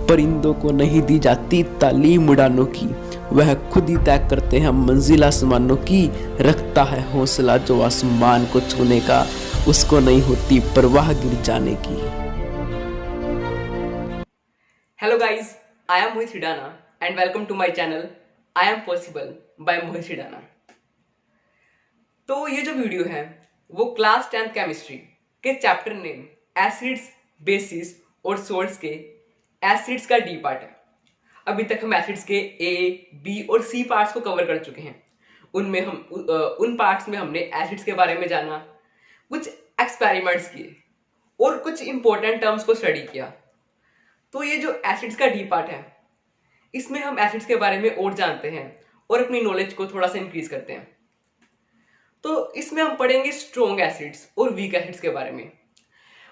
परिंदों को नहीं दी जाती तालीम उड़ानों की, वह खुद ही तय करते हैं मंजिल आसमानों की। रखता है हौसला जो आसमान को छूने का, उसको नहीं होती परवाह गिर जाने की। Hello guys, I am Mohit Hidana and welcome to my channel I am possible by Mohit Hidana। तो ये जो वीडियो है वो क्लास 10th केमिस्ट्री के चैप्टर नेम एसिड्स, बेसिस और सोल्ट्स के एसिड्स का डी पार्ट है। अभी तक हम एसिड्स के ए, बी और सी पार्ट्स को कवर कर चुके हैं। उनमें हम उन पार्ट्स में हमने एसिड्स के बारे में जाना, कुछ एक्सपेरिमेंट्स किए और कुछ इंपॉर्टेंट टर्म्स को स्टडी किया। तो ये जो एसिड्स का डी पार्ट है, इसमें हम एसिड्स के बारे में और जानते हैं और अपनी नॉलेज को थोड़ा सा इंक्रीज करते हैं। तो इसमें हम पढ़ेंगे स्ट्रॉन्ग एसिड्स और वीक एसिड्स के बारे में।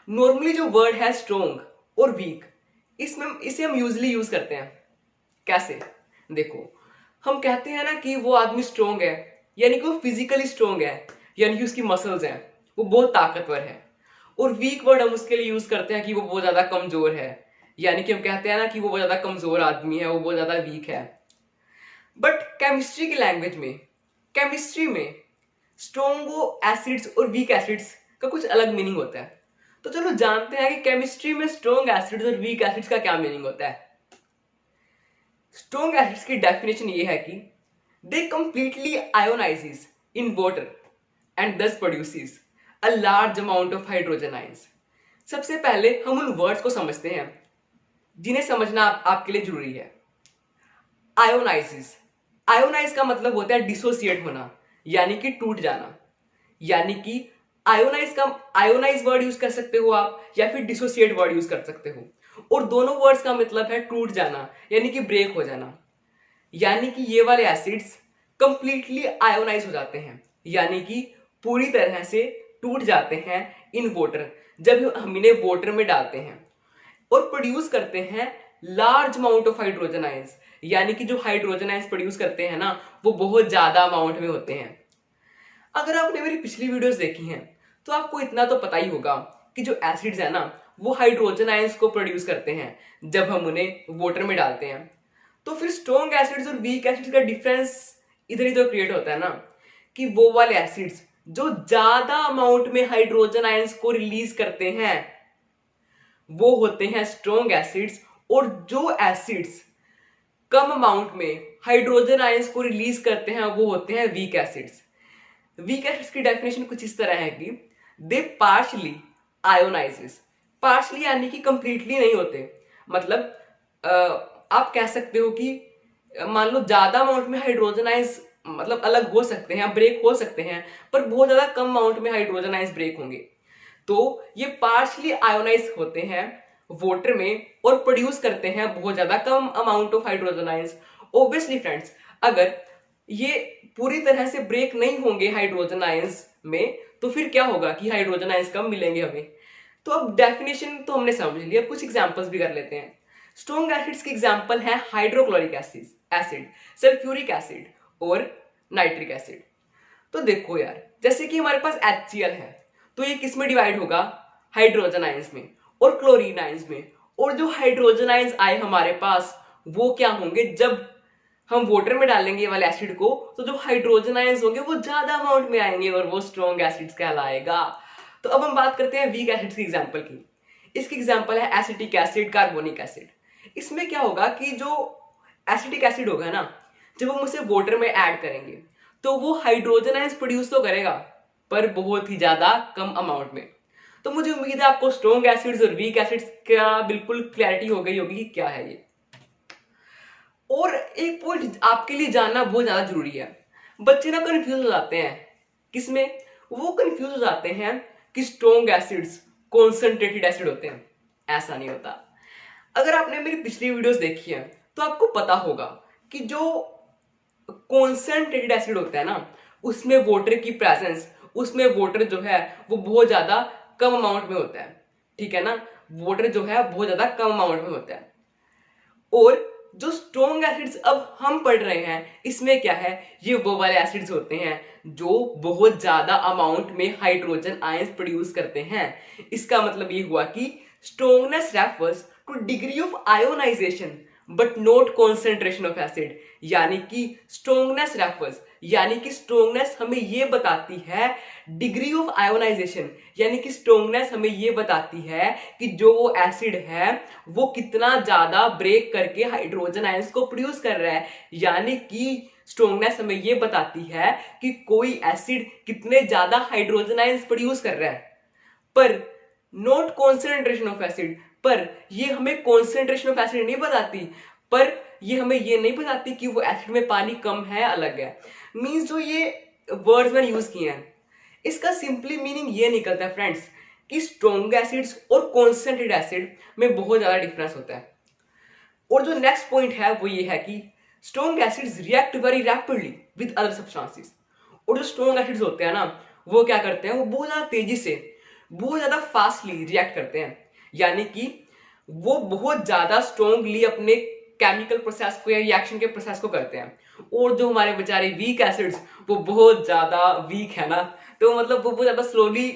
नॉर्मली जो वर्ड है स्ट्रॉन्ग और वीक, इसे हम यूजली यूज करते हैं। कैसे? देखो, हम कहते हैं ना कि वो आदमी स्ट्रॉन्ग है, यानी कि वो फिजिकली स्ट्रॉन्ग है, यानी कि उसकी मसल्स हैं, वो बहुत ताकतवर है। और वीक वर्ड हम उसके लिए यूज करते हैं कि वो बहुत ज्यादा कमजोर है, यानी कि हम कहते हैं ना कि वो बहुत ज्यादा कमजोर आदमी है, वो बहुत ज्यादा वीक है। बट केमिस्ट्री की लैंग्वेज में, केमिस्ट्री में स्ट्रॉन्ग एसिड्स और वीक एसिड्स का कुछ अलग मीनिंग होता है। तो चलो जानते हैं कि केमिस्ट्री में स्ट्रॉन्ग एसिड्स और वीक एसिड्स का क्या मीनिंग होता है। स्ट्रॉन्ग एसिड्स की डेफिनेशन ये है कि they completely ionises in water and thus produces a large amount of hydrogen ions. सबसे पहले हम उन वर्ड्स को समझते हैं जिन्हें समझना आपके लिए जरूरी है। आयोनाइजेस, आयोनाइज का मतलब होता है डिसोसिएट होना, यानी कि टूट जाना। यानी कि आयोनाइज वर्ड यूज कर सकते हो आप, या फिर डिसोसिएट वर्ड यूज कर सकते हो। और दोनों वर्ड्स का मतलब है टूट जाना, यानी कि ब्रेक हो जाना। यानी कि ये वाले एसिड्स कंप्लीटली आयोनाइज हो जाते हैं, यानी कि पूरी तरह से टूट जाते हैं इन वाटर, जब हम इन्हें वाटर में डालते हैं, और प्रोड्यूस करते हैं large amount of hydrogen ions. यानी कि जो हाइड्रोजन आयंस प्रोड्यूस करते हैं ना, वो बहुत ज्यादा अमाउंट में होते हैं। अगर आपने मेरी पिछली वीडियोस देखी हैं तो आपको इतना तो पता ही होगा कि जो एसिड्स है ना, वो हाइड्रोजन आयंस को प्रोड्यूस करते हैं जब हम उन्हें वाटर में डालते हैं। तो फिर स्ट्रॉन्ग एसिड्स और वीक एसिड्स का डिफरेंस इधर ही तो क्रिएट होता है ना, कि वो वाले एसिड्स जो ज्यादा अमाउंट में हाइड्रोजन आयंस को रिलीज करते हैं वो होते हैं स्ट्रॉन्ग एसिड्स, और जो एसिड्स कम अमाउंट में हाइड्रोजन आयंस को रिलीज करते हैं वो होते हैं वीक एसिड्स। वीक एसिड्स की डेफिनेशन कुछ इस तरह है कि दे पार्शली आयोनाइजेस। पार्शली यानी कि कंप्लीटली नहीं होते। मतलब आप कह सकते हो कि मान लो ज्यादा अमाउंट में हाइड्रोजन आयंस मतलब अलग हो सकते हैं, ब्रेक हो सकते हैं, पर बहुत ज्यादा कम अमाउंट में हाइड्रोजन आयंस ब्रेक होंगे। तो ये पार्शली आयोनाइज होते हैं वाटर में और प्रोड्यूस करते हैं बहुत ज्यादा कम amount of hydrogen ions. Obviously friends, अगर ये पूरी तरह से ब्रेक नहीं होंगे हाइड्रोजन आयंस में, तो फिर क्या होगा कि हाइड्रोजन आयंस कम मिलेंगे हमें। तो अब डेफिनेशन तो हमने समझ लिया, कुछ एग्जांपल्स भी कर लेते हैं। स्ट्रॉन्ग एसिड्स की एग्जांपल है हाइड्रोक्लोरिक एसिड, सल्फ्यूरिक एसिड और नाइट्रिक एसिड। तो देखो यार, जैसे कि हमारे पास HCl है, तो ये किस में डिवाइड होगा? हाइड्रोजन आयंस में और क्लोरीन आयंस में। और जो हाइड्रोजन आयंस आए हमारे पास, वो क्या होंगे? जब हम वाटर में डालेंगे ये वाले एसिड को, तो जो हाइड्रोजन आयंस होंगे वो ज्यादा अमाउंट में आएंगे और वो स्ट्रॉन्ग एसिड्स कहलाएगा। तो अब हम बात करते हैं वीक एसिड्स की एग्जांपल की। इसकी एग्जांपल है एसिटिक एसिड, कार्बोनिक एसिड। इसमें क्या होगा कि जो एसिटिक एसिड होगा ना, जब हम उसे वाटर में ऐड करेंगे तो वो हाइड्रोजन आयंस प्रोड्यूस तो करेगा, पर बहुत ही ज्यादा कम अमाउंट में। तो मुझे उम्मीद है आपको स्ट्रॉन्ग एसिड्स और वीक एसिड्स का बिल्कुल क्लैरिटी हो गई होगी कि क्या है ये। और एक पॉइंट आपके लिए जानना बहुत ज्यादा जरूरी है। बच्चे ना कंफ्यूज हो जाते हैं। किसमें? वो कंफ्यूज हो जाते हैं कि स्ट्रॉन्ग एसिड्स कॉन्सेंट्रेटेड एसिड होते हैं। ऐसा नहीं होता। अगर आपने मेरी पिछली वीडियोस देखी है तो आपको पता होगा कि जो कॉन्सेंट्रेटेड एसिड होता है ना, उसमें वाटर की प्रेजेंस, उसमें वाटर जो है वो बहुत ज्यादा कम अमाउंट में होता है। ठीक है ना, वाटर जो है बहुत ज्यादा कम अमाउंट में होता है। और जो स्ट्रॉन्ग एसिड्स अब हम पढ़ रहे हैं, इसमें क्या है? ये वो वाले एसिड्स होते हैं जो बहुत ज्यादा अमाउंट में हाइड्रोजन आयंस प्रोड्यूस करते हैं। इसका मतलब ये हुआ कि strongness refers to degree of ionisation but not concentration of acid, यानी कि स्ट्रोंगनेस रेफर्स, यानी कि स्ट्रोंगनेस हमें ये बताती है डिग्री ऑफ आयोनाइजेशन, यानी कि स्ट्रोंगनेस हमें ये बताती है कि जो वो एसिड है वो कितना ज्यादा ब्रेक करके हाइड्रोजन आयंस को प्रोड्यूस कर रहा है, यानी कि स्ट्रोंगनेस हमें ये बताती है कि कोई एसिड कितने ज्यादा हाइड्रोजन आयंस प्रोड्यूस कर रहा है। पर नॉट कॉन्सेंट्रेशन ऑफ एसिड, पर ये हमें कॉन्सेंट्रेशन ऑफ एसिड नहीं बताती, पर ये हमें ये नहीं बताती कि वो एसिड में पानी कम है अलग है। मींस जो ये वर्ड्स मैंने यूज किए हैं इसका सिंपली मीनिंग ये निकलता है फ्रेंड्स कि स्ट्रॉन्ग एसिड्स और कॉन्सेंट्रेटेड एसिड में बहुत ज्यादा डिफरेंस होता है। और जो नेक्स्ट पॉइंट है वो ये है कि strong acids react very rapidly with other substances. और जो स्ट्रॉन्ग एसिड्स होते हैं ना वो क्या करते हैं, वो बहुत ज्यादा तेजी से बहुत ज्यादा फास्टली रिएक्ट करते हैं, यानी कि वो बहुत ज्यादा स्ट्रॉन्गली अपने केमिकल प्रोसेस को या रिएक्शन के प्रोसेस को करते हैं। और जो हमारे बेचारे वीक एसिड्स वो बहुत ज्यादा वीक है ना, तो मतलब वो बहुत ज्यादा स्लोली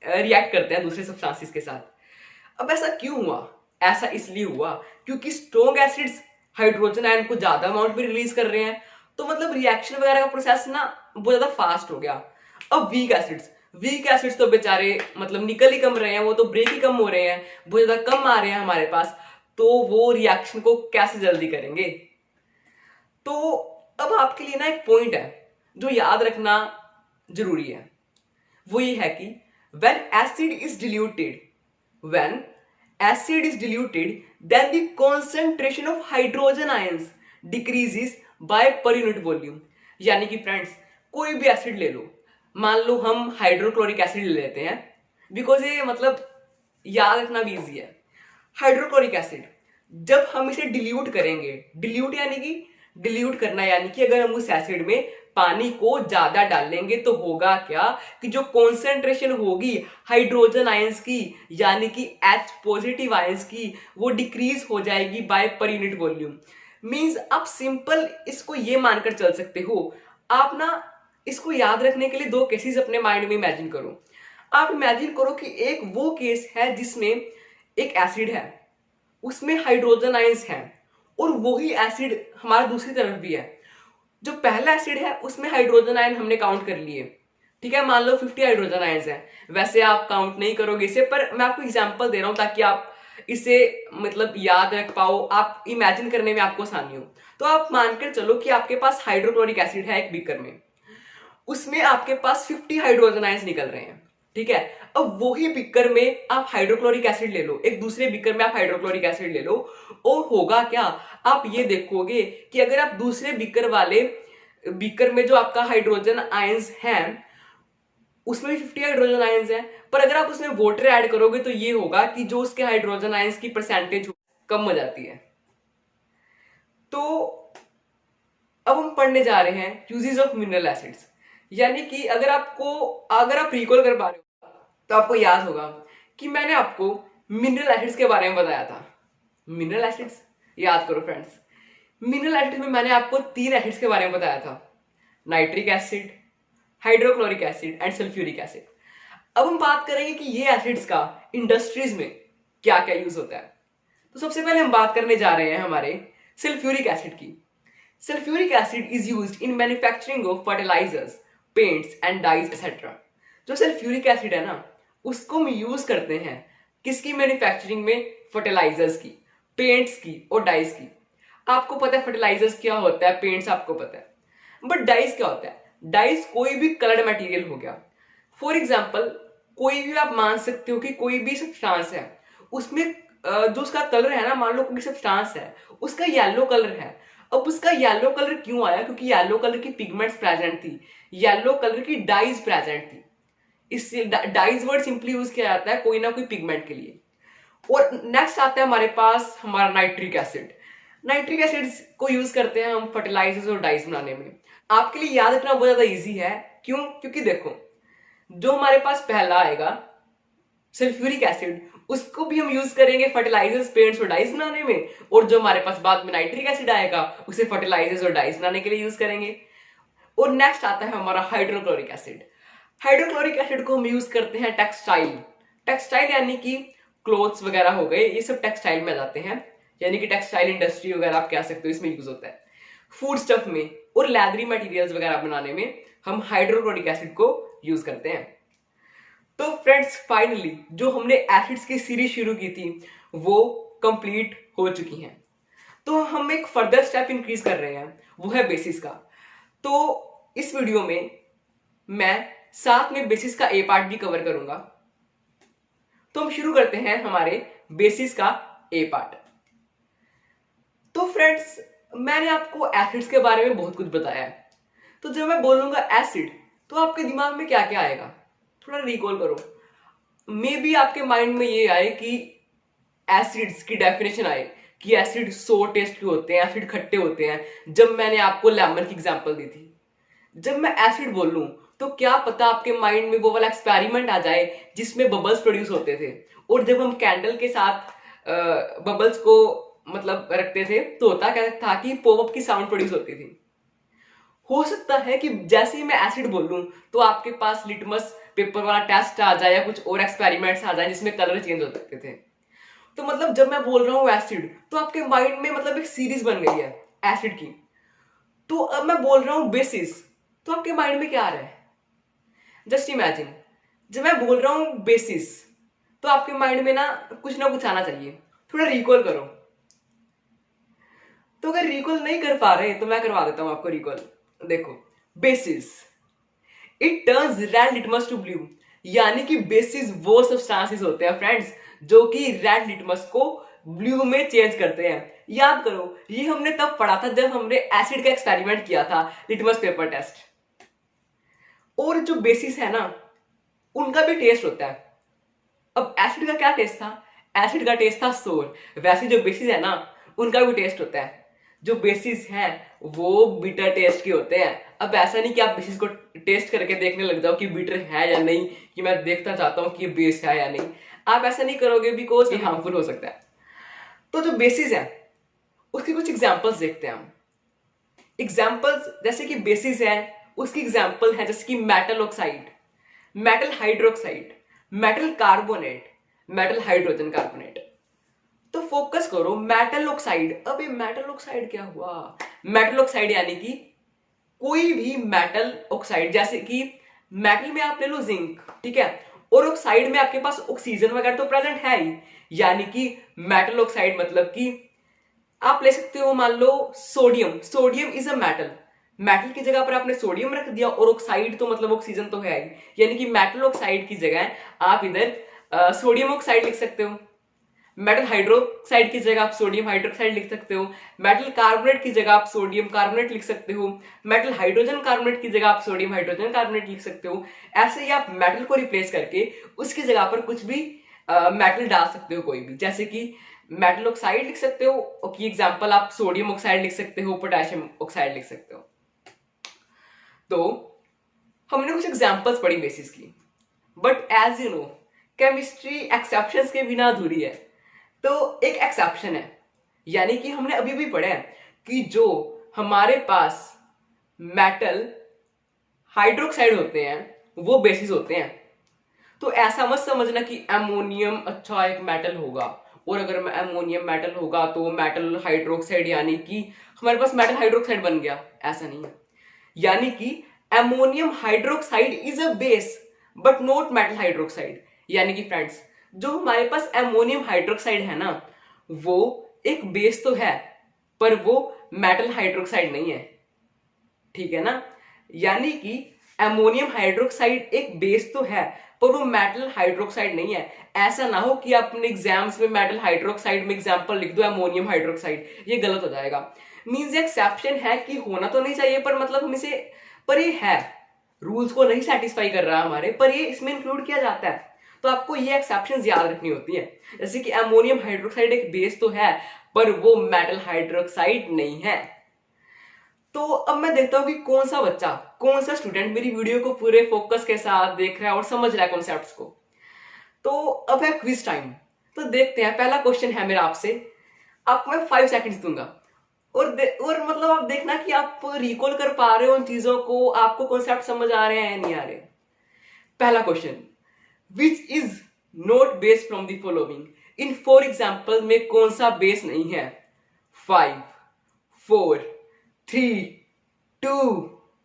रिएक्ट करते हैं दूसरे सब्सटेंसेस के साथ। अब ऐसा क्यों हुआ? ऐसा इसलिए हुआ क्योंकि स्ट्रॉन्ग एसिड्स हाइड्रोजन आयन को ज्यादा अमाउंट में रिलीज कर रहे हैं, तो मतलब रिएक्शन वगैरह का प्रोसेस ना बहुत ज्यादा फास्ट हो गया। अब वीक एसिड्स तो बेचारे मतलब निकल ही कम रहे हैं, वो तो ब्रेक ही कम हो रहे हैं, बहुत ज्यादा कम आ रहे हैं हमारे पास, तो वो रिएक्शन को कैसे जल्दी करेंगे। तो अब आपके लिए ना एक पॉइंट है जो याद रखना जरूरी है, वो ये है कि when acid is diluted then the concentration of hydrogen ions decreases by per unit volume। यानी कि फ्रेंड्स कोई भी एसिड ले लो, मान लो हम हाइड्रोक्लोरिक एसिड ले लेते हैं, बिकॉज ये मतलब याद रखना भी इजी है। हाइड्रोक्लोरिक एसिड जब हम इसे डिल्यूट करेंगे, डिल्यूट करना यानी कि अगर हम उस एसिड में पानी को ज्यादा डालेंगे तो होगा क्या कि जो कॉन्सेंट्रेशन होगी हाइड्रोजन आयंस की यानी कि H पॉजिटिव आयंस की वो डिक्रीज हो जाएगी by per unit volume. Means आप सिंपल इसको ये मानकर चल सकते हो। आप ना इसको याद रखने के लिए दो केसेस अपने माइंड में इमेजिन करो। आप इमेजिन करो कि एक वो केस है जिसमें एक एसिड है, उसमें हाइड्रोजन आयंस हैं, और वही एसिड हमारा दूसरी तरफ भी है। जो पहला एसिड है उसमें हाइड्रोजन आयन हमने काउंट कर लिए, ठीक है, मान लो 50 हाइड्रोजन आयंस हैं। वैसे आप काउंट नहीं करोगे इसे, पर मैं आपको एग्जांपल दे रहा हूं ताकि आप इसे मतलब याद रख पाओ, आप इमेजिन करने में आपको आसानी हो। तो आप मानकर चलो कि आपके पास हाइड्रोक्लोरिक एसिड है एक बीकर में, उसमें आपके पास 50 हाइड्रोजन आयंस निकल रहे हैं, ठीक है। अब वही बीकर में आप हाइड्रोक्लोरिक एसिड ले लो, एक दूसरे बीकर में आप हाइड्रोक्लोरिक एसिड ले लो, और होगा क्या, आप ये देखोगे कि अगर आप दूसरे बीकर वाले बीकर में जो आपका हाइड्रोजन आयंस हैं उसमें भी 50 हाइड्रोजन आयंस हैं, पर अगर आप उसमें वाटर ऐड करोगे तो ये होगा कि जो उसके हाइड्रोजन आयंस की परसेंटेज कम हो जाती है। तो अब हम पढ़ने जा रहे हैं यूजेस ऑफ मिनरल एसिड्स, यानी कि अगर आप रिकॉल कर पा रहे हो तो आपको याद होगा कि मैंने आपको मिनरल एसिड्स के बारे में बताया था। मिनरल एसिड्स याद करो फ्रेंड्स, मिनरल एसिड्स में मैंने आपको 3 एसिड्स के बारे में बताया था, nitric acid, hydrochloric acid and sulphuric acid. अब हम बात करेंगे कि ये एसिड्स का इंडस्ट्रीज में क्या क्या यूज होता है। तो सबसे पहले हम बात करने जा रहे हैं हमारे सल्फ्यूरिक एसिड की। Sulphuric acid is used in manufacturing of fertilisers, paints and dyes etcetera. जो सल्फ्यूरिक एसिड है ना उसको हम यूज करते हैं किसकी मैन्युफैक्चरिंग में, फर्टिलाइजर्स की, पेंट्स की और डाइज की। आपको पता है फर्टिलाइजर्स क्या होता है, पेंट्स आपको पता है, बट डाइज क्या होता है? डाइज कोई भी कलर्ड मटेरियल हो गया। फॉर एग्जाम्पल कोई भी आप मान सकते हो कि कोई भी सब्सटेंस है उसमें जो उसका कलर है ना, मान लो कोई सब्सटेंस है उसका येलो कलर है। अब उसका येलो कलर क्यों आया? क्योंकि येलो कलर की पिगमेंट्स प्रेजेंट थी, येलो कलर की डाइज प्रेजेंट थी। इससे डाइज वर्ड सिंपली यूज किया जाता है कोई ना कोई पिगमेंट के लिए। और नेक्स्ट आता है हमारे पास हमारा नाइट्रिक एसिड। नाइट्रिक एसिड को यूज करते हैं हम फर्टिलाइजर्स और डाइज बनाने में। आपके लिए याद रखना बहुत ज्यादा इजी है, क्यों? क्योंकि देखो जो हमारे पास पहला आएगा सल्फ्यूरिक एसिड उसको भी हम यूज करेंगे फर्टिलाइजर्स, पेंट्स और डाइज बनाने में, और जो हमारे पास बाद में नाइट्रिक एसिड आएगा उसे फर्टिलाइजर्स और डाइज बनाने के लिए यूज करेंगे। और नेक्स्ट आता है हमारा हाइड्रोक्लोरिक एसिड। हाइड्रोक्लोरिक एसिड को हम यूज करते हैं टेक्सटाइल यानी कि क्लोथ्स वगैरह हो गए, ये सब टेक्सटाइल में आ जाते हैं, यानी कि टेक्सटाइल इंडस्ट्री वगैरह आप कह सकते हो, इसमें यूज होता है। फूड स्टफ में और लेदरी मटेरियल्स वगैरह बनाने में हम हाइड्रोक्लोरिक एसिड को यूज करते हैं। तो फ्रेंड्स फाइनली जो हमने एसिड्स की सीरीज शुरू की थी वो कंप्लीट हो चुकी हैं। तो हम एक फर्दर स्टेप इंक्रीज कर रहे हैं, वो है बेसिस का। तो इस वीडियो में मैं साथ में बेसिस का ए पार्ट भी कवर करूंगा। तो हम शुरू करते हैं हमारे बेसिस का ए पार्ट। तो फ्रेंड्स मैंने आपको एसिड्स के बारे में बहुत कुछ बताया है, तो जब मैं बोलूंगा एसिड तो आपके दिमाग में क्या क्या आएगा, थोड़ा रिकॉल करो। मे बी आपके माइंड में ये आए कि एसिड्स की डेफिनेशन आए कि एसिड सोर टेस्ट के होते हैं, एसिड खट्टे होते हैं, जब मैंने आपको लेमन की एग्जांपल दी थी। जब मैं एसिड बोलूं तो क्या पता आपके माइंड में वो वाला एक्सपेरिमेंट आ जाए जिसमें बबल्स प्रोड्यूस होते थे, और जब हम कैंडल के साथ बबल्स को मतलब रखते थे तो होता क्या था कि पॉपअप की साउंड प्रोड्यूस होती थी। हो सकता है कि जैसे ही मैं एसिड बोलूं तो आपके पास लिटमस पेपर वाला टेस्ट आ जाए या कुछ और एक्सपेरिमेंट्स आ जाए जिसमें कलर चेंज हो सकते थे। तो मतलब जब मैं बोल रहा हूं एसिड तो आपके माइंड में मतलब एक सीरीज बन गई है एसिड की। तो अब मैं बोल रहा हूं बेसिस तो आपके माइंड में क्या आ रहा है? जस्ट इमेजिन, जब मैं बोल रहा हूं बेसिस तो आपके माइंड में ना कुछ आना चाहिए, थोड़ा रिकॉल करो। तो अगर रिकॉल नहीं कर पा रहे तो मैं करवा देता हूं आपको रिकॉल। देखो, bases it turns red litmus to blue, यानी कि बेसिस वो सब्सटेंसेस होते हैं फ्रेंड्स जो कि रेड लिटमस को ब्लू में चेंज करते हैं। याद करो, ये हमने तब पढ़ा था जब हमने एसिड का एक्सपेरिमेंट किया था, लिटमस पेपर टेस्ट। और जो बेसिस है ना उनका भी टेस्ट होता है। अब एसिड का क्या टेस्ट था? एसिड का टेस्ट था सोर। वैसे जो बेसिस है ना उनका भी टेस्ट होता है। जो बेसिस है वो बिटर टेस्ट के होते हैं। अब ऐसा नहीं कि आप बेसिस को टेस्ट करके देखने लग जाओ कि बिटर है या नहीं, कि मैं देखना चाहता हूं कि ये बेस है या नहीं। आप ऐसा नहीं करोगे बिकॉज ये हार्मफुल हो सकता है। तो जो बेसिस है उसकी कुछ एग्जांपल्स देखते हैं हम। एग्जांपल्स जैसे कि बेसिस है उसकी एग्जांपल है जैसे कि metal oxide, metal hydroxide, metal carbonate, metal hydrogen carbonate. तो फोकस करो मेटल ऑक्साइड। अब ये मेटल ऑक्साइड क्या हुआ? मेटल ऑक्साइड यानी कि कोई भी मेटल ऑक्साइड, जैसे कि मेटल में आप ले लो जिंक, ठीक है, और ऑक्साइड में आपके पास ऑक्सीजन वगैरह तो प्रेजेंट है ही, यानी कि मेटल ऑक्साइड मतलब कि आप ले सकते हो मान लो sodium. Sodium is a metal, metal की जगह पर आपने सोडियम रख दिया, और ऑक्साइड तो मतलब ऑक्सीजन तो है ही, यानी कि मेटल ऑक्साइड की जगह आप इधर सोडियम ऑक्साइड लिख सकते हो। मेटल हाइड्रोक्साइड की जगह आप सोडियम हाइड्रोक्साइड लिख सकते हो। मेटल कार्बोनेट की जगह आप सोडियम कार्बोनेट लिख सकते हो। मेटल हाइड्रोजन कार्बोनेट की जगह आप सोडियम हाइड्रोजन कार्बोनेट लिख सकते हो। ऐसे ही आप मेटल को रिप्लेस करके उसकी जगह पर कुछ भी मेटल डाल सकते हो, कोई भी, जैसे कि मेटल ऑक्साइड लिख सकते हो की एग्जांपल आप सोडियम ऑक्साइड लिख सकते हो, पोटेशियम ऑक्साइड लिख सकते हो। तो हमने कुछ एग्जांपल्स पढ़ी बेसिस की, but as you know chemistry exceptions के बिना अधूरी है। तो एक एक्सेप्शन है, यानी कि हमने अभी भी पढ़ा है कि जो हमारे पास मेटल हाइड्रोक्साइड होते हैं वो बेसिस होते हैं। तो ऐसा मत समझना कि एमोनियम अच्छा एक मेटल होगा, और अगर एमोनियम मेटल होगा तो मेटल हाइड्रोक्साइड यानी कि हमारे पास मेटल हाइड्रोक्साइड बन गया, ऐसा नहीं है। यानी कि ammonium hydroxide is a base but not metal hydroxide. यानी कि फ्रेंड्स जो हमारे पास एमोनियम हाइड्रोक्साइड है ना वो एक बेस तो है पर वो मेटल हाइड्रोक्साइड नहीं है, ठीक है ना। यानी कि एमोनियम हाइड्रोक्साइड एक बेस तो है पर वो मेटल हाइड्रोक्साइड नहीं है। ऐसा ना हो कि आप अपने एग्जाम्स में मेटल हाइड्रोक्साइड में एग्जांपल लिख दो एमोनियम हाइड्रोक्साइड, ये गलत हो जाएगा। मींस एक्सेप्शन है कि होना तो नहीं चाहिए पर मतलब हम इसे, पर ये है, रूल्स को नहीं सेटिस्फाई कर रहा हमारे, पर ये इसमें इंक्लूड किया जाता है। तो आपको ये एक्सेप्शंस याद रखनी होती है, जैसे कि एमोनियम हाइड्रोक्साइड एक बेस तो है पर वो मेटल हाइड्रोक्साइड नहीं है। तो अब मैं देखता हूं कि कौन सा बच्चा, कौन सा स्टूडेंट मेरी वीडियो को पूरे फोकस के साथ देख रहा है और समझ रहा है कॉन्सेप्ट्स को। तो अब है क्विज टाइम। तो देखते हैं, पहला क्वेश्चन है मेरा आपसे, आपको मैं 5 सेकंड्स दूंगा और मतलब आप देखना कि आप रिकॉल कर पा रहे हो उन चीजों को, आपको कॉन्सेप्ट समझ आ रहे हैं या नहीं आ रहे। पहला question, which is not based from the following, in 4 example में कौन सा बेस नहीं है? 5 4 3 2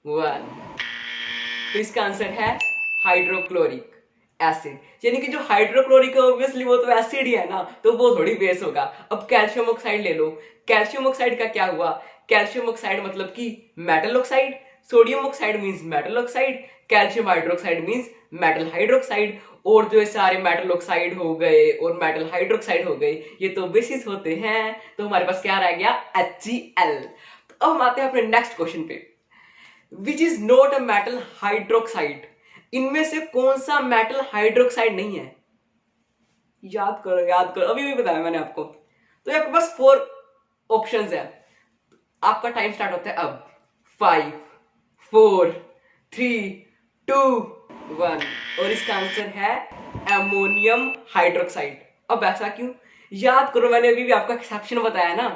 1। तो इसका आंसर है हाइड्रोक्लोरिक एसिड। यानी कि जो हाइड्रोक्लोरिक है ऑब्वियसली वो तो एसिड ही है ना, तो वो थोड़ी बेस होगा। अब कैल्शियम ऑक्साइड ले लो, कैल्शियम ऑक्साइड का क्या हुआ? कैल्शियम ऑक्साइड मतलब कि metal oxide, sodium oxide means metal oxide, calcium hydroxide means metal hydroxide. और जो ये सारे मेटल ऑक्साइड हो गए और मेटल हाइड्रोक्साइड हो गए, ये तो बेसिस होते हैं। तो हमारे पास क्या रह गया? HCl। तो अब हम आते हैं अपने नेक्स्ट क्वेश्चन पे, which is not a metal hydroxide. इनमें से कौन सा मेटल हाइड्रोक्साइड नहीं है? याद करो, अभी भी बताया मैंने आपको। तो आपके पास 4 ऑप्शंस है। आपका टाइम स्टार्ट होता है अब। 5 4 3 2 1। और इसका आंसर है एमोनियम हाइड्रोक्साइड। अब ऐसा क्यों? याद करो, मैंने अभी भी आपका एक्सेप्शन बताया ना।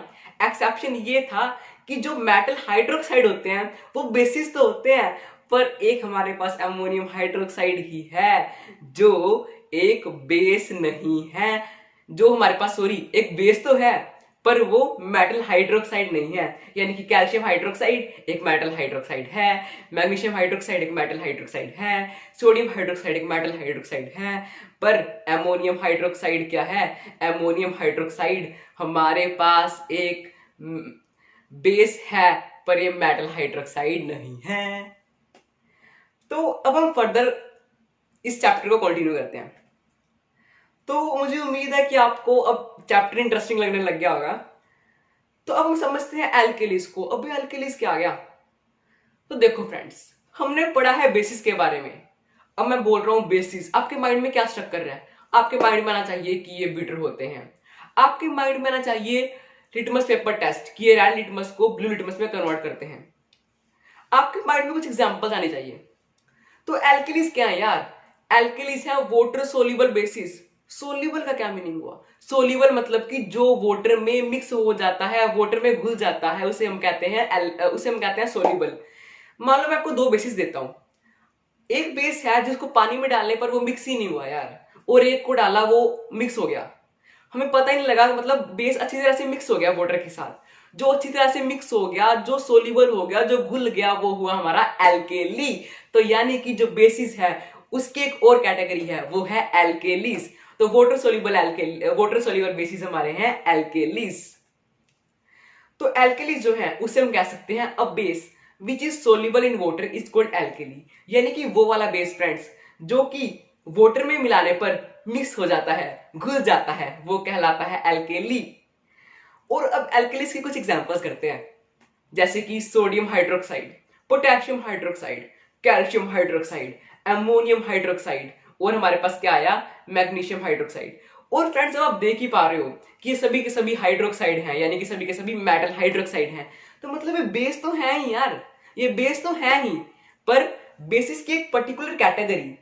एक्सेप्शन ये था कि जो मेटल हाइड्रोक्साइड होते हैं वो बेसिस तो होते हैं, पर एक हमारे पास एमोनियम हाइड्रोक्साइड ही है जो एक बेस नहीं है। जो हमारे पास एक बेस तो है पर वो मेटल हाइड्रोक्साइड नहीं है। यानी कि कैल्शियम हाइड्रोक्साइड एक मेटल हाइड्रोक्साइड है, मैग्नीशियम हाइड्रोक्साइड एक मेटल हाइड्रोक्साइड है, सोडियम हाइड्रोक्साइड एक मेटल हाइड्रोक्साइड है। पर एमोनियम हाइड्रोक्साइड क्या है? एमोनियम हाइड्रोक्साइड हमारे पास एक बेस है, पर ये मेटल हाइड्रोक्साइड नहीं है। तो अब हम फर्दर इस चैप्टर को कंटिन्यू करते हैं। तो मुझे उम्मीद है कि आपको अब चैप्टर इंटरेस्टिंग लगने लग गया होगा। तो अब हम समझते हैं एल्केलीज को। अभी एल्केलीज क्या आ गया? तो देखो फ्रेंड्स, हमने पढ़ा है बेसिस के बारे में। अब मैं बोल रहा हूं बेसिस। आपके माइंड में क्या स्ट्रक कर रहा है? आपके माइंड में आना चाहिए कि ये बिटर होते हैं। आपके माइंड में आना चाहिए लिटमस पेपर टेस्ट, कि ये रेड लिटमस को ब्लू लिटमस में कन्वर्ट करते हैं। आपके माइंड में कुछ एग्जांपल्स आने चाहिए। तो एल्केलीज क्या है यार? एल्केलीज है वाटर सोल्यूबल बेसिस। सोल्यूबल का क्या मीनिंग हुआ? सोल्यूबल मतलब कि जो वाटर में मिक्स हो जाता है, वाटर में घुल जाता है, उसे हम कहते हैं सोल्यूबल। मान लो मैं आपको 2 बेसिस देता हूं। एक बेस है जिसको पानी में डालने पर वो मिक्स ही नहीं हुआ यार, और एक को डाला वो मिक्स हो गया। हमें पता ही नहीं लगा, मतलब बेस अच्छी तरह से मिक्स हो गया वाटर के साथ। जो अच्छी तरह से मिक्स हो गया, जो सोल्यूबल हो गया, जो घुल गया, वो हुआ हमारा एल्केली। तो यानी कि जो बेसिस है उसकी एक और कैटेगरी है, वो है एल्केलीज। तो वाटर सोल्यूबल बेसिस हमारे हैं एल्केलीज। तो एल्केलीज जो है उसे हम कह सकते हैं a base which is soluble in water is called alkali. यानी कि वो वाला बेस फ्रेंड्स जो कि वाटर में मिलाने पर मिक्स हो जाता है, घुल जाता है, वो कहलाता है एल्केली। और अब एल्केलीज की कुछ एग्जांपल्स करते हैं, जैसे कि sodium hydroxide, potassium hydroxide, calcium hydroxide, ammonium hydroxide, और हमारे पास क्या आया? Magnesium hydroxide. और फ्रेंड्स अब आप देख ही पा रहे हो कि ये सभी के सभी हाइड्रोक्साइड हैं, यानी कि सभी के सभी मेटल हाइड्रोक्साइड हैं। तो मतलब ये बेस तो है ही यार, ये बेस तो है ही, पर बेसिस की एक पर्टिकुलर कैटेगरी,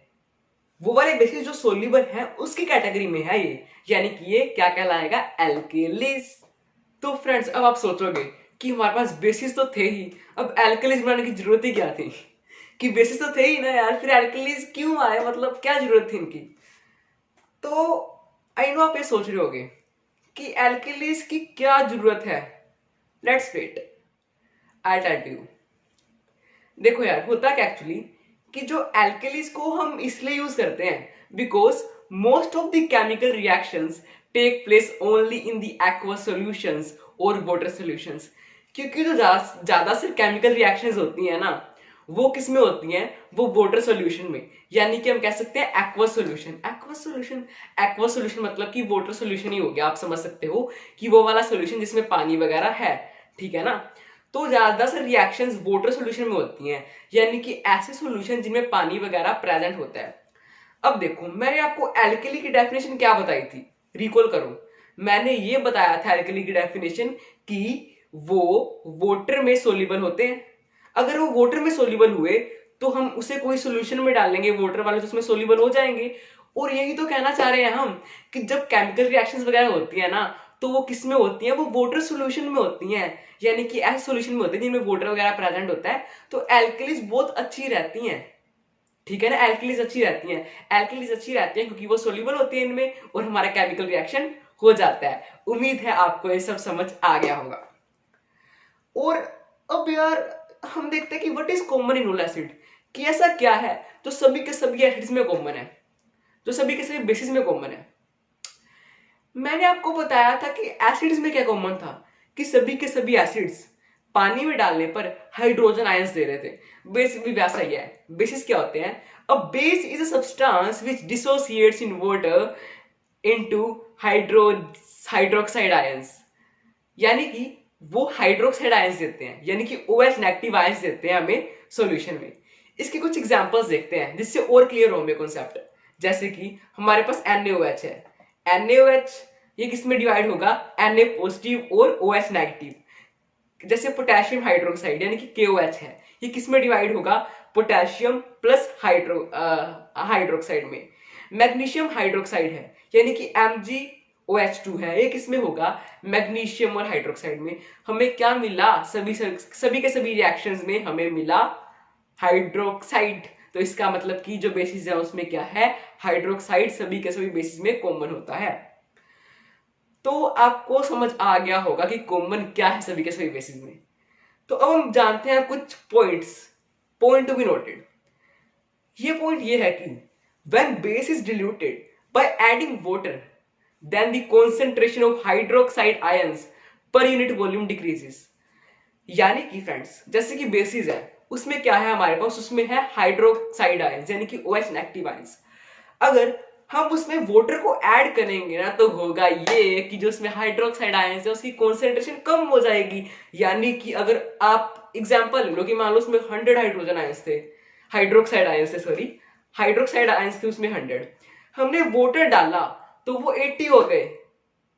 वो वाले बेसिस जो सोल्यूबल है उसकी कैटेगरी में है ये, यानी कि ये क्या कहलाएगा? एल्केलीज। तो फ्रेंड्स अब आप सोचोगे कि हमारे पास बेसिस तो थे ही, अब एल्केलीज बनाने की जरूरत ही क्या थी? कि बेसिस तो थे ही ना यार, फिर एल्केलीज क्यों आए? मतलब क्या जरूरत थी इनकी? तो आई नो आप ये सोच रहे होगे कि एल्केलीज की क्या जरूरत है। Let's wait, I tell you. देखो यार, होता क्या एक्चुअली कि जो एल्केलीज को हम इसलिए यूज करते हैं because most of the chemical reactions take place only in the aqua solutions और वाटर सॉल्यूशंस। क्योंकि जो ज्यादा से केमिकल रिएक्शंस होती हैं ना, वो किस में होती हैं? वो वाटर सॉल्यूशन में, यानी कि हम कह सकते हैं एक्वा सॉल्यूशन। एक्वा सॉल्यूशन मतलब कि वाटर सॉल्यूशन ही हो गया। आप समझ सकते हो कि वो वाला सॉल्यूशन जिसमें पानी वगैरह है, ठीक है ना। तो ज्यादा से रिएक्शंस वाटर सॉल्यूशन में होती हैं, यानी कि ऐसे सॉल्यूशन जिनमें पानी वगैरह प्रेजेंट होता है। अब देखो, मैंने आपको एल्केली की डेफिनेशन क्या बताई थी? रिकॉल करो, मैंने ये बताया था एल्केली की डेफिनेशन कि वो वाटर में सोल्यूबल होते हैं। अगर वो वाटर में सोल्यूबल हुए तो हम उसे कोई सॉल्यूशन में डालेंगे वाटर वाले, तो उसमें सोल्यूबल हो जाएंगे। और यही तो कहना चाह रहे हैं हम कि जब केमिकल रिएक्शंस वगैरह होती है ना, तो वो किस में होती हैं? वो वाटर सॉल्यूशन में होती हैं, यानी कि ऐसे सॉल्यूशन में होते हैं जिनमें वाटर वगैरह प्रेजेंट होता है। तो एल्केलीज बहुत अच्छी रहती हैं, ठीक है ना। एल्केलीज अच्छी रहती हैं क्योंकि वो सोल्यूबल होती है इनमें और हमारा केमिकल रिएक्शन हो जाता है। उम्मीद है आपको ये सब समझ आ गया होगा। और अब यार हम देखते हैं कि what is common in all acid, कि ऐसा क्या है जो सभी के सभी एसिड्स में कॉमन है, जो सभी के सभी बेसिस में कॉमन है। मैंने आपको बताया था कि एसिड्स में क्या कॉमन था, कि सभी के सभी एसिड्स पानी में डालने पर हाइड्रोजन आयंस दे रहे थे। बेस भी वैसा ही है। बेसिस क्या होते हैं? A base is a substance which dissociates in water into hydroxide ions, यानी कि वो हाइड्रोक्साइड आयंस देते हैं, यानी कि OH नेगेटिव आयंस देते हैं हमें सॉल्यूशन में। इसके कुछ एग्जांपल्स देखते हैं जिससे और क्लियर हो हमें कॉन्सेप्ट। जैसे कि हमारे पास NaOH है। NaOH ये किस में डिवाइड होगा? Na पॉजिटिव और OH नेगेटिव। जैसे पोटेशियम हाइड्रोक्साइड यानी कि KOH है, ये किस में डिवाइड होगा? पोटेशियम प्लस हाइड्रोक्साइड में। मैग्नीशियम हाइड्रोक्साइड है यानी कि MgOH2 है, ये किस में होगा? मैग्नीशियम और हाइड्रोक्साइड में। हमें क्या मिला? सभी के सभी रिएक्शंस में हमें मिला हाइड्रोक्साइड। तो इसका मतलब कि जो बेसिस है उसमें क्या है? हाइड्रोक्साइड सभी के सभी बेसिस में कॉमन होता है। तो आपको समझ आ गया होगा कि कॉमन क्या है सभी के सभी बेसिस में। तो अब हम जानते हैं कुछ पॉइंट टू बी नोटेड। ये पॉइंट ये है कि when base is diluted by adding water then the concentration of hydroxide ions per unit volume decreases। यानी कि फ्रेंड्स जैसे कि बेसिस है उसमें क्या है हमारे पास? उसमें है हाइड्रोक्साइड आयंस यानी कि OH नेगेटिव आयंस। अगर हम उसमें वाटर को ऐड करेंगे ना तो होगा ये कि जो उसमें हाइड्रोक्साइड आयंस है उसकी कॉन्सेंट्रेशन कम हो जाएगी। यानी कि अगर आप एग्जांपल लो कि मान लो उसमें 100 हाइड्रोजन आयंस थे, हाइड्रोक्साइड आयंस थे उसमें 100, हमने वाटर डाला तो वो 80 हो गए,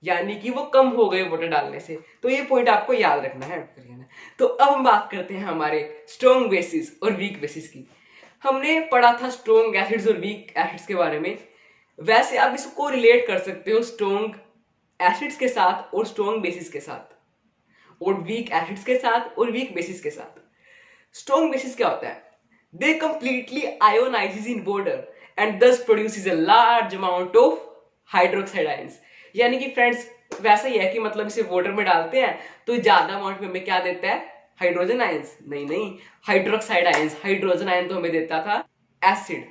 यानी कि वो कम हो गए वाटर डालने से। तो ये पॉइंट आपको याद रखना है। तो अब हम बात करते हैं हमारे स्ट्रॉन्ग बेसिस और वीक बेसिस की। हमने पढ़ा था स्ट्रॉन्ग एसिड्स और वीक एसिड्स के बारे में। वैसे आप इसको रिलेट कर सकते हो स्ट्रॉन्ग एसिड्स के साथ और स्ट्रॉन्ग बेसिस के साथ, और वीक एसिड्स के साथ और वीक बेसिस के साथ। स्ट्रॉन्ग बेसिस क्या होता है? They completely ionises in water and thus produces a large amount of hydroxide ions. यानी कि फ्रेंड्स वैसा ही है कि मतलब इसे वाटर में डालते हैं तो ज्यादा अमाउंट में हमें क्या देता है? Hydrogen ions? नहीं, हाइड्रोक्साइड आयंस। हाइड्रोजन आयन तो हमें देता था एसिड,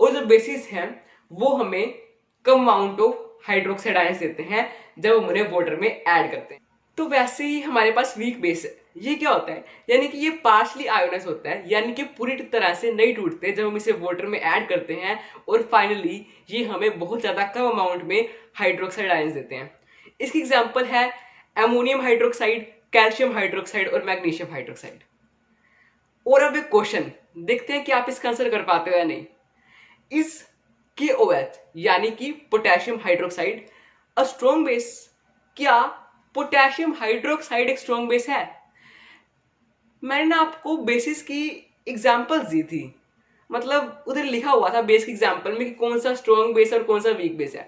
और जो बेसिस हैं वो हमें कम अमाउंट ऑफ हाइड्रोक्साइड आयंस देते हैं जब हम उन्हें वाटर में ऐड करते हैं। तो वैसे ही हमारे पास वीक बेस है। ये क्या होता है? यानी कि ये पार्शली आयोनाइज होता है, यानी कि पूरी तरह से नहीं टूटते जब हम इसे वाटर में ऐड करते हैं, और फाइनली ये हमें बहुत ज्यादा कम अमाउंट में हाइड्रोक्साइड आयंस देते हैं। इसकी एग्जांपल है अमोनियम हाइड्रोक्साइड, कैल्शियम हाइड्रोक्साइड और मैग्नीशियम हाइड्रोक्साइड। और अब एक क्वेश्चन देखते हैं कि आप इसका आंसर कर पाते हो या नहीं। इस KOH यानी कि potassium hydroxide a strong base? क्या पोटेशियम हाइड्रोक्साइड एक स्ट्रॉन्ग बेस है? मैंने ना आपको बेसिस की एग्जांपल्स दी थी, मतलब उधर लिखा हुआ था बेस की एग्जांपल में कि कौन सा स्ट्रॉन्ग बेस और कौन सा वीक बेस है।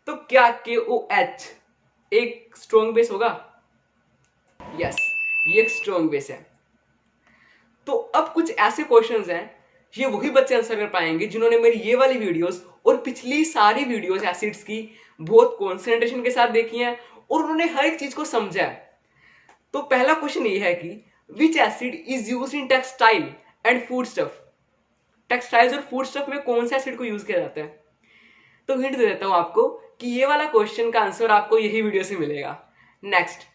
तो क्या KOH एक स्ट्रॉन्ग बेस होगा? यस, ये एक स्ट्रॉन्ग बेस है। तो अब कुछ ऐसे क्वेश्चंस हैं, ये वही बच्चे आंसर कर पाएंगे जिन्होंने मेरी ये वाली वीडियोस और पिछली सारी वीडियोस एसिड्स की बहुत कॉन्सेंट्रेशन के साथ देखी हैं और उन्होंने हर एक चीज को समझा है। तो पहला क्वेश्चन ये है कि विच acid is used in textile and food stuff? Textiles और फूड स्टफ में कौन से एसिड को यूज किया जाता है? तो हिंट दे देता हूं आपको कि ये वाला क्वेश्चन का आंसर आपको यही वीडियो से मिलेगा। Next,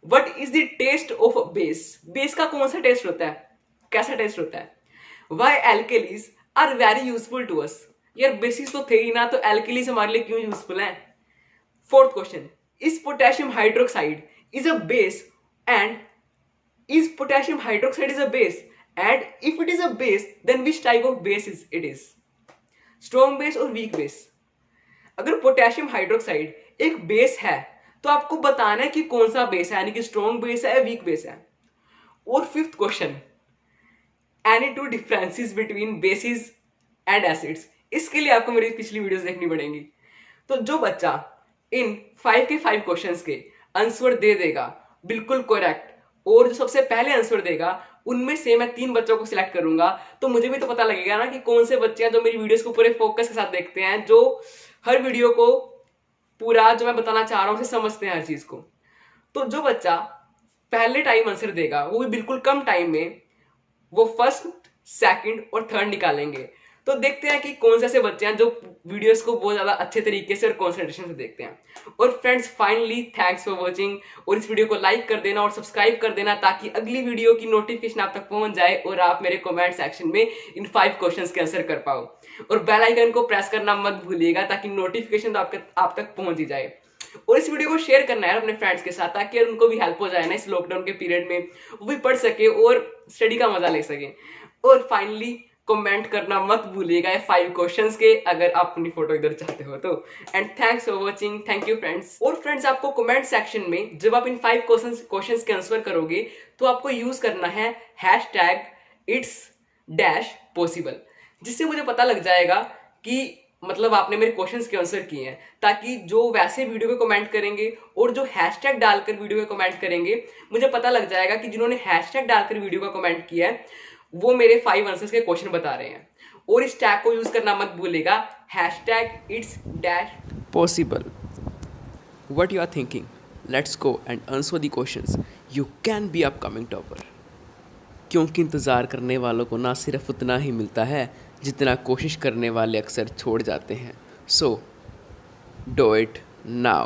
what is the taste of base? Base का कौन सा टेस्ट होता है? कैसा टेस्ट होता है? Why alkalies are very useful to us? यार बेसिस तो थे ही ना, तो एल्केलीज हमारे लिए क्यों यूजफुल है? Fourth question, is potassium hydroxide is a base and is potassium hydroxide is a base, and if it is a base then which type of base is it is? strong base और weak base? अगर potassium hydroxide एक base है तो आपको बताना है कि कौन सा बेस है, यानी कि स्ट्रॉन्ग बेस है या वीक बेस है। और fifth question, any two differences between basis and acids? इसके लिए आपको मेरी पिछली वीडियोस देखनी पड़ेंगी। तो जो बच्चा इन 5 के 5 क्वेश्चंस के आंसर दे देगा बिल्कुल करेक्ट, और जो सबसे पहले आंसर देगा उनमें से मैं 3 बच्चों को सिलेक्ट करूंगा। तो मुझे भी तो पता लगेगा ना कि कौन से बच्चे हैं जो मेरी वीडियोस को पूरे फोकस के साथ देखते हैं, जो हर वीडियो को पूरा जो मैं बताना चाह रहा हूँ उसे समझते हैं हर चीज़ को। तो जो बच्चा पहले टाइम आंसर देगा वो भी बिल्कुल कम टाइम में वो फर्स्ट, सेकंड और थर्ड निकालेंगे। तो देखते हैं कि कौन से ऐसे बच्चे हैं जो वीडियोस को बहुत ज़्यादा अच्छे तरीके से और कॉन्सेंट्रेशन से देखते हैं। और friends finally thanks for watching, और इस वीडियो को लाइक कर देना और सब्सक्राइब कर देना ताकि अगली वीडियो की नोटिफिकेशन आप तक पहुंच जाए और आप मेरे कमेंट सेक्शन में इन 5 क्वेश्चंस के आंसर कर पाओ। और बेल आइकन को प्रेस करना मत भूलिएगा ताकि नोटिफिकेशन तो आप तक पहुंच ही जाए। और इस वीडियो को शेयर करना है अपने फ्रेंड्स के साथ ताकि उनको भी हेल्प हो जाए ना इस लॉकडाउन के पीरियड में, वो भी पढ़ सके और स्टडी का मजा ले सके। और फाइनली कमेंट करना मत भूलिएगा ये 5 क्वेश्चंस के, अगर आप अपनी फोटो इधर चाहते हो तो। And thanks for watching, thank you friends. और फ्रेंड्स आपको कमेंट सेक्शन में जब आप इन 5 क्वेश्चंस के आंसर करोगे तो आपको यूज करना है #its-possible, जिससे मुझे पता लग जाएगा कि मतलब आपने मेरे क्वेश्चंस के आंसर किए हैं, ताकि जो वैसे वीडियो के कमेंट करेंगे और जो हैशटैग डालकर वीडियो के कमेंट करेंगे मुझे पता लग जाएगा कि जिन्होंने हैशटैग डालकर वीडियो का कमेंट किया है वो मेरे 5 आंसर्स के क्वेश्चन बता रहे हैं। और इस टैग को यूज करना मत भूलिएगा, possible. What you are thinking? Let's go and answer the questions. You can be upcoming topper. क्योंकि इंतज़ार करने वालों को ना सिर्फ उतना ही मिलता है जितना कोशिश करने वाले अक्सर छोड़ जाते हैं। So, do it now.